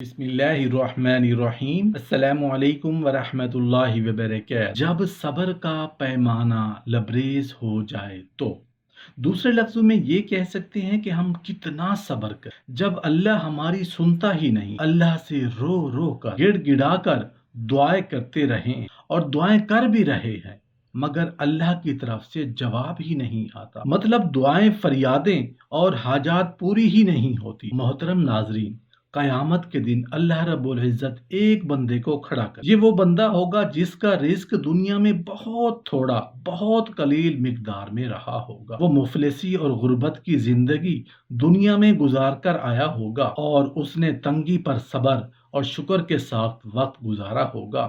بسم اللہ الرحمن الرحیم۔ السلام علیکم ورحمۃ اللہ وبرکاتہ۔ جب صبر کا پیمانہ لبریز ہو جائے تو دوسرے لفظوں میں یہ کہہ سکتے ہیں کہ ہم کتنا صبر کریں جب اللہ ہماری سنتا ہی نہیں، اللہ سے رو رو کر گڑ گڑا کر دعائیں کرتے رہیں اور دعائیں کر بھی رہے ہیں مگر اللہ کی طرف سے جواب ہی نہیں آتا، مطلب دعائیں فریادیں اور حاجات پوری ہی نہیں ہوتی۔ محترم ناظرین، قیامت کے دن اللہ رب العزت ایک بندے کو کھڑا کر، یہ وہ بندہ ہوگا جس کا رزق دنیا میں بہت تھوڑا، بہت قلیل مقدار میں رہا ہوگا۔ وہ مفلسی اور غربت کی زندگی دنیا میں گزار کر آیا ہوگا اور اس نے تنگی پر صبر اور شکر کے ساتھ وقت گزارا ہوگا۔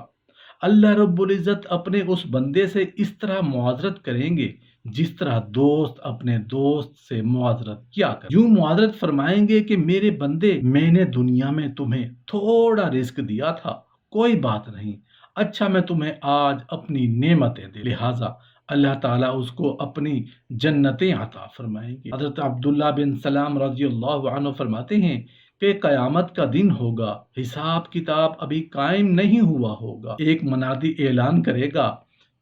اللہ رب العزت اپنے اس بندے سے اس طرح معذرت کریں گے جس طرح دوست اپنے دوست سے معذرت کیا کر، یوں معذرت فرمائیں گے کہ میرے بندے، میں نے دنیا میں تمہیں تھوڑا رزق دیا تھا، کوئی بات نہیں، اچھا میں تمہیں آج اپنی نعمتیں دے، لہٰذا اللہ تعالیٰ اس کو اپنی جنتیں عطا فرمائیں گے۔ حضرت عبداللہ بن سلام رضی اللہ عنہ فرماتے ہیں کہ قیامت کا دن ہوگا، حساب کتاب ابھی قائم نہیں ہوا ہوگا، ایک منادی اعلان کرے گا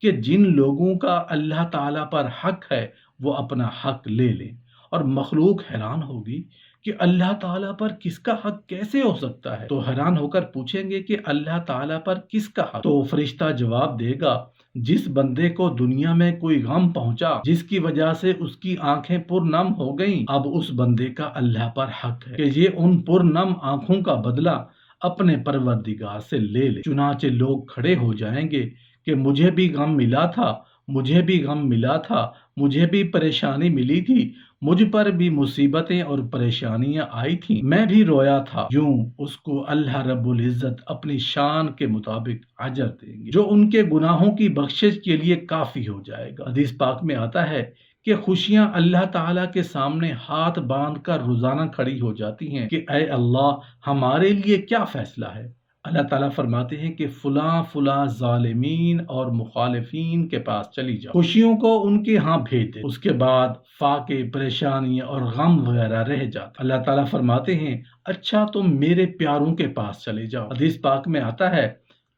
کہ جن لوگوں کا اللہ تعالیٰ پر حق ہے وہ اپنا حق لے لیں، اور مخلوق حیران ہوگی کہ اللہ تعالیٰ پر کس کا حق کیسے ہو سکتا ہے، تو حیران ہو کر پوچھیں گے کہ اللہ تعالیٰ پر کس کا حق، تو فرشتہ جواب دے گا جس بندے کو دنیا میں کوئی غم پہنچا جس کی وجہ سے اس کی آنکھیں پرنم ہو گئیں، اب اس بندے کا اللہ پر حق ہے کہ یہ ان پرنم آنکھوں کا بدلہ اپنے پروردگار سے لے لے۔ چنانچہ لوگ کھڑے ہو جائیں گے کہ مجھے بھی غم ملا تھا، مجھے بھی غم ملا تھا، مجھے بھی پریشانی ملی تھی، مجھ پر بھی مصیبتیں اور پریشانیاں آئی تھیں، میں بھی رویا تھا، یوں اس کو اللہ رب العزت اپنی شان کے مطابق اجر دیں گے جو ان کے گناہوں کی بخشش کے لیے کافی ہو جائے گا۔ حدیث پاک میں آتا ہے کہ خوشیاں اللہ تعالیٰ کے سامنے ہاتھ باندھ کر روزانہ کھڑی ہو جاتی ہیں کہ اے اللہ، ہمارے لیے کیا فیصلہ ہے؟ اللہ تعالیٰ فرماتے ہیں کہ فلاں فلاں ظالمین اور مخالفین کے پاس چلی جاؤ، خوشیوں کو ان کے ہاں بھیج دے، اس کے بعد فاقے، پریشانیاں اور غم وغیرہ رہ جاتے۔ اللہ تعالیٰ فرماتے ہیں اچھا تم میرے پیاروں کے پاس چلے جاؤ۔ حدیث پاک میں آتا ہے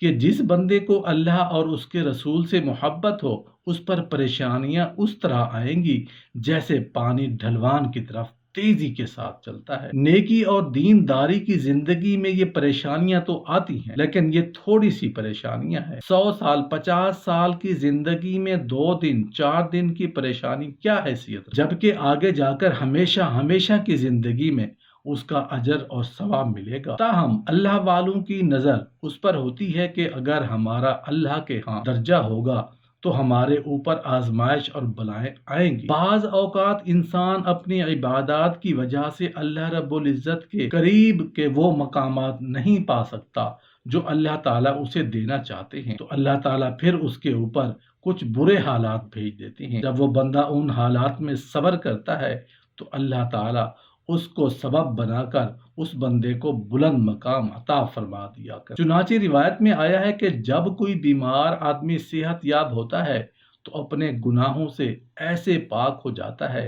کہ جس بندے کو اللہ اور اس کے رسول سے محبت ہو اس پر پریشانیاں اس طرح آئیں گی جیسے پانی ڈھلوان کی طرف تیزی کے ساتھ چلتا ہے۔ نیکی اور دینداری کی زندگی میں یہ پریشانیاں تو آتی ہیں لیکن یہ تھوڑی سی پریشانیاں ہیں۔ 100 سال 50 سال کی زندگی میں 2 دن 4 دن کی پریشانی کیا حیثیت، جبکہ آگے جا کر ہمیشہ ہمیشہ کی زندگی میں اس کا اجر اور ثواب ملے گا۔ تاہم اللہ والوں کی نظر اس پر ہوتی ہے کہ اگر ہمارا اللہ کے ہاں درجہ ہوگا تو ہمارے اوپر آزمائش اور بلائیں آئیں گی۔ بعض اوقات انسان اپنی عبادات کی وجہ سے اللہ رب العزت کے قریب کے وہ مقامات نہیں پا سکتا جو اللہ تعالیٰ اسے دینا چاہتے ہیں، تو اللہ تعالیٰ پھر اس کے اوپر کچھ برے حالات بھیج دیتے ہیں۔ جب وہ بندہ ان حالات میں صبر کرتا ہے تو اللہ تعالیٰ اس کو سبب بنا کر اس بندے کو بلند مقام عطا فرما دیا کر۔ چنانچہ روایت میں آیا ہے کہ جب کوئی بیمار آدمی صحت یاب ہوتا ہے تو اپنے گناہوں سے ایسے پاک ہو جاتا ہے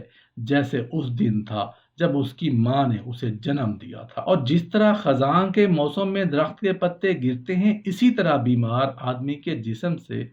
جیسے اس دن تھا جب اس کی ماں نے اسے جنم دیا تھا، اور جس طرح خزاں کے موسم میں درخت کے پتے گرتے ہیں اسی طرح بیمار آدمی کے جسم سے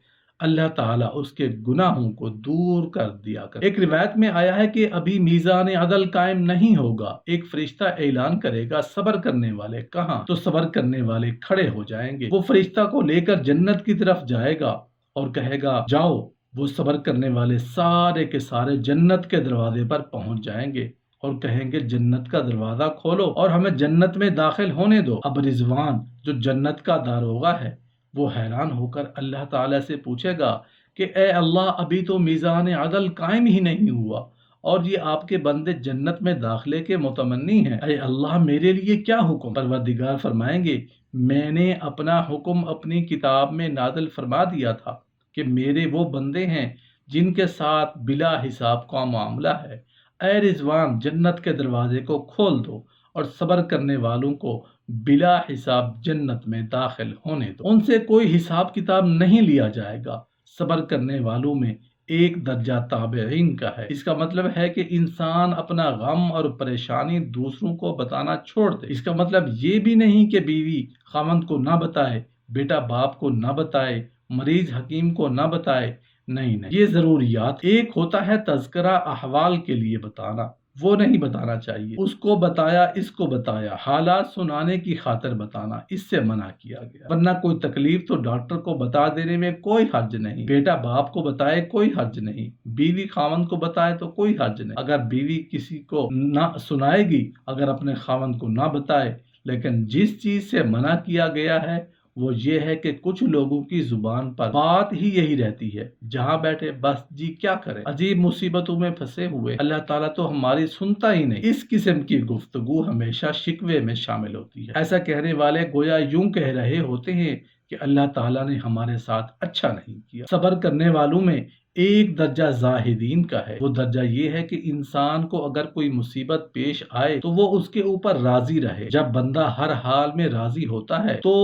اللہ تعالیٰ اس کے گناہوں کو دور کر دیا کر۔ ایک روایت میں آیا ہے کہ ابھی میزان عدل قائم نہیں ہوگا، ایک فرشتہ اعلان کرے گا صبر کرنے والے کہاں، تو صبر کرنے والے کھڑے ہو جائیں گے۔ وہ فرشتہ کو لے کر جنت کی طرف جائے گا اور کہے گا جاؤ، وہ صبر کرنے والے سارے کے سارے جنت کے دروازے پر پہنچ جائیں گے اور کہیں گے جنت کا دروازہ کھولو اور ہمیں جنت میں داخل ہونے دو۔ اب رضوان جو جنت کا داروغہ ہے وہ حیران ہو کر اللہ تعالیٰ سے پوچھے گا کہ اے اللہ، ابھی تو میزان عدل قائم ہی نہیں ہوا اور یہ آپ کے بندے جنت میں داخلے کے متمنی ہیں، اے اللہ میرے لیے کیا حکم؟ پروردگار فرمائیں گے میں نے اپنا حکم اپنی کتاب میں نازل فرما دیا تھا کہ میرے وہ بندے ہیں جن کے ساتھ بلا حساب کا معاملہ ہے، اے رضوان جنت کے دروازے کو کھول دو اور صبر کرنے والوں کو بلا حساب جنت میں داخل ہونے دو، ان سے کوئی حساب کتاب نہیں لیا جائے گا۔ صبر کرنے والوں میں ایک درجہ تابعین کا ہے۔ اس کا مطلب ہے کہ انسان اپنا غم اور پریشانی دوسروں کو بتانا چھوڑ دے۔ اس کا مطلب یہ بھی نہیں کہ بیوی خاوند کو نہ بتائے، بیٹا باپ کو نہ بتائے، مریض حکیم کو نہ بتائے۔ نہیں، یہ ضروریات ایک ہوتا ہے تذکرہ احوال کے لیے بتانا، وہ نہیں بتانا چاہیے۔ اس کو بتایا، اس کو بتایا، حالات سنانے کی خاطر بتانا، اس سے منع کیا گیا۔ ورنہ کوئی تکلیف تو ڈاکٹر کو بتا دینے میں کوئی حرج نہیں، بیٹا باپ کو بتائے کوئی حرج نہیں، بیوی خاوند کو بتائے تو کوئی حرج نہیں۔ اگر بیوی کسی کو نہ سنائے گی، اگر اپنے خاوند کو نہ بتائے، لیکن جس چیز سے منع کیا گیا ہے وہ یہ ہے کہ کچھ لوگوں کی زبان پر بات ہی یہی رہتی ہے، جہاں بیٹھے بس جی کیا کریں، عجیب مصیبتوں میں پھنسے ہوئے، اللہ تعالیٰ تو ہماری سنتا ہی نہیں۔ اس قسم کی گفتگو ہمیشہ شکوے میں شامل ہوتی ہے۔ ایسا کہنے والے گویا یوں کہہ رہے ہوتے ہیں کہ اللہ تعالیٰ نے ہمارے ساتھ اچھا نہیں کیا۔ صبر کرنے والوں میں ایک درجہ زاہدین کا ہے۔ وہ درجہ یہ ہے کہ انسان کو اگر کوئی مصیبت پیش آئے تو وہ اس کے اوپر راضی رہے۔ جب بندہ ہر حال میں راضی ہوتا ہے تو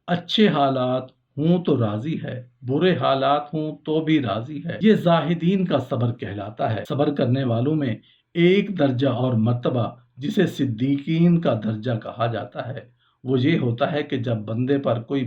اچھے حالات ہوں تو راضی ہے، برے حالات ہوں تو بھی راضی ہے۔ یہ زاہدین کا صبر کہلاتا ہے۔ صبر کرنے والوں میں ایک درجہ اور مرتبہ جسے صدیقین کا درجہ کہا جاتا ہے وہ یہ ہوتا ہے کہ جب بندے پر کوئی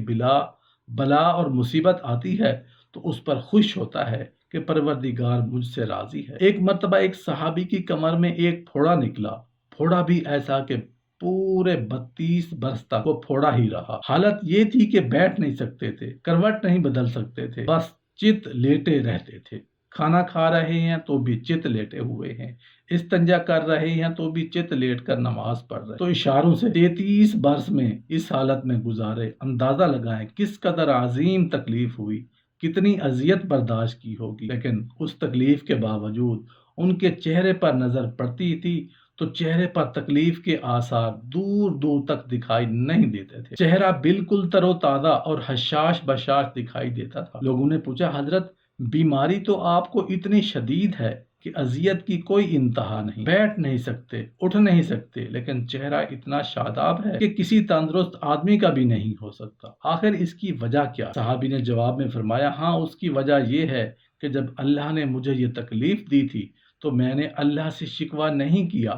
بلا اور مصیبت آتی ہے تو اس پر خوش ہوتا ہے کہ پروردگار مجھ سے راضی ہے۔ ایک مرتبہ ایک صحابی کی کمر میں ایک پھوڑا نکلا، پھوڑا بھی ایسا کہ پورے 32 برس تک وہ پھوڑا ہی رہا۔ حالت یہ تھی کہ بیٹھ نہیں سکتے تھے، کروٹ نہیں بدل سکتے تھے، بس چت لیٹے رہتے تھے۔ کھانا کھا رہے ہیں تو بھی چت لیٹے ہوئے ہیں، استنجا کر رہے ہیں تو بھی چت لیٹ کر نماز پڑھ رہے ہیں۔ تو اشاروں سے 33 برس میں اس حالت میں گزارے، اندازہ لگائیں کس قدر عظیم تکلیف ہوئی، کتنی اذیت برداشت کی ہوگی۔ لیکن اس تکلیف کے باوجود ان کے چہرے پر نظر پڑتی تھی تو چہرے پر تکلیف کے آثار دور دور تک دکھائی نہیں دیتے تھے۔ چہرہ بالکل تر و تازہ اور حشاش بشاش دکھائی دیتا تھا۔ لوگوں نے پوچھا حضرت بیماری تو آپ کو اتنی شدید ہے کہ اذیت کی کوئی انتہا نہیں، بیٹھ نہیں سکتے، اٹھ نہیں سکتے، لیکن چہرہ اتنا شاداب ہے کہ کسی تندرست آدمی کا بھی نہیں ہو سکتا، آخر اس کی وجہ کیا؟ صحابی نے جواب میں فرمایا ہاں اس کی وجہ یہ ہے کہ جب اللہ نے مجھے یہ تکلیف دی تھی تو میں نے اللہ سے شکوہ نہیں کیا،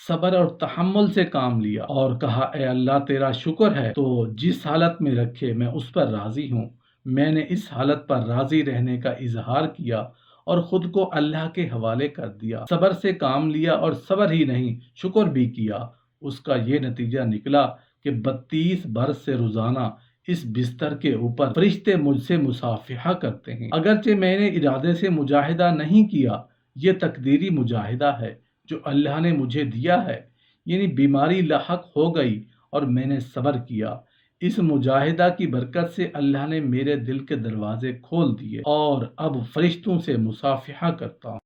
صبر اور تحمل سے کام لیا اور کہا اے اللہ تیرا شکر ہے تو جس حالت میں رکھے میں اس پر راضی ہوں۔ میں نے اس حالت پر راضی رہنے کا اظہار کیا اور خود کو اللہ کے حوالے کر دیا، صبر سے کام لیا اور صبر ہی نہیں شکر بھی کیا۔ اس کا یہ نتیجہ نکلا کہ 32 برس سے روزانہ اس بستر کے اوپر فرشتے مجھ سے مصافحہ کرتے ہیں۔ اگرچہ میں نے ارادے سے مجاہدہ نہیں کیا، یہ تقدیری مجاہدہ ہے جو اللہ نے مجھے دیا ہے، یعنی بیماری لاحق ہو گئی اور میں نے صبر کیا۔ اس مجاہدہ کی برکت سے اللہ نے میرے دل کے دروازے کھول دیے اور اب فرشتوں سے مصافحہ کرتا ہوں۔